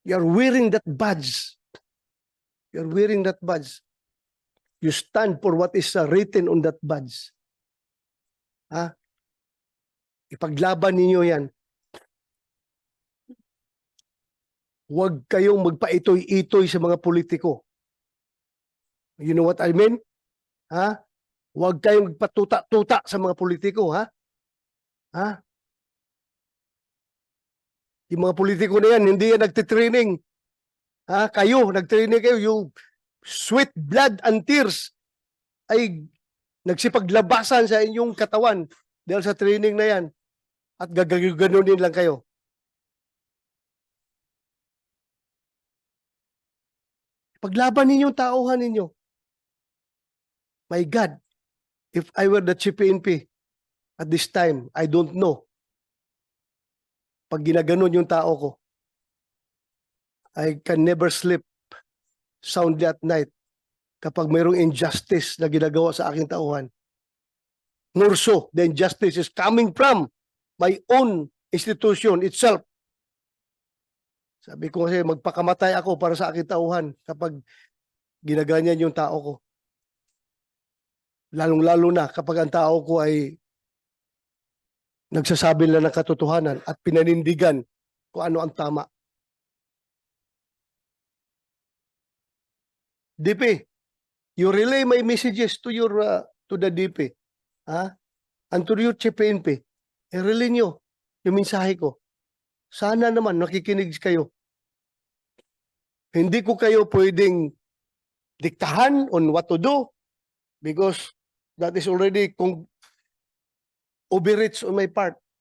You're wearing that badge. You're wearing that badge. You stand for what is written on that badge. Ha? Ipaglaban ninyo yan. Huwag kayong magpaitoy-itoy sa mga politiko. You know what I mean? Ha? Huwag kayong magpatuta-tuta sa mga politiko, ha? Ha? Yung mga politiko na yan, hindi yan nagtitraining. Ha? Kayo, nagtraining kayo. Yung sweat, blood, and tears ay nagsipaglabasan sa inyong katawan dahil sa training na yan. At gaganunin lang kayo. Paglaban ninyo, tauhan ninyo. My God, if I were the Chief PNP at this time, I don't know. Pag ginaganon yung tao ko, I can never sleep soundly at night kapag mayroong injustice na ginagawa sa aking tauhan. More so, the injustice is coming from my own institution itself. Sabi ko kasi magpakamatay ako para sa aking tauhan kapag ginaganyan yung tao ko. Lalong-lalo na kapag ang tao ko ay nagsasabi lang ng katotohanan at pinanindigan kung ano ang tama. DP, you relay my messages to your to the DP, and to your Chief PNP. I-relay nyo yung mensahe ko. Sana naman nakikinig kayo. Hindi ko kayo pwedeng diktahan on what to do because that is already overreach on my part.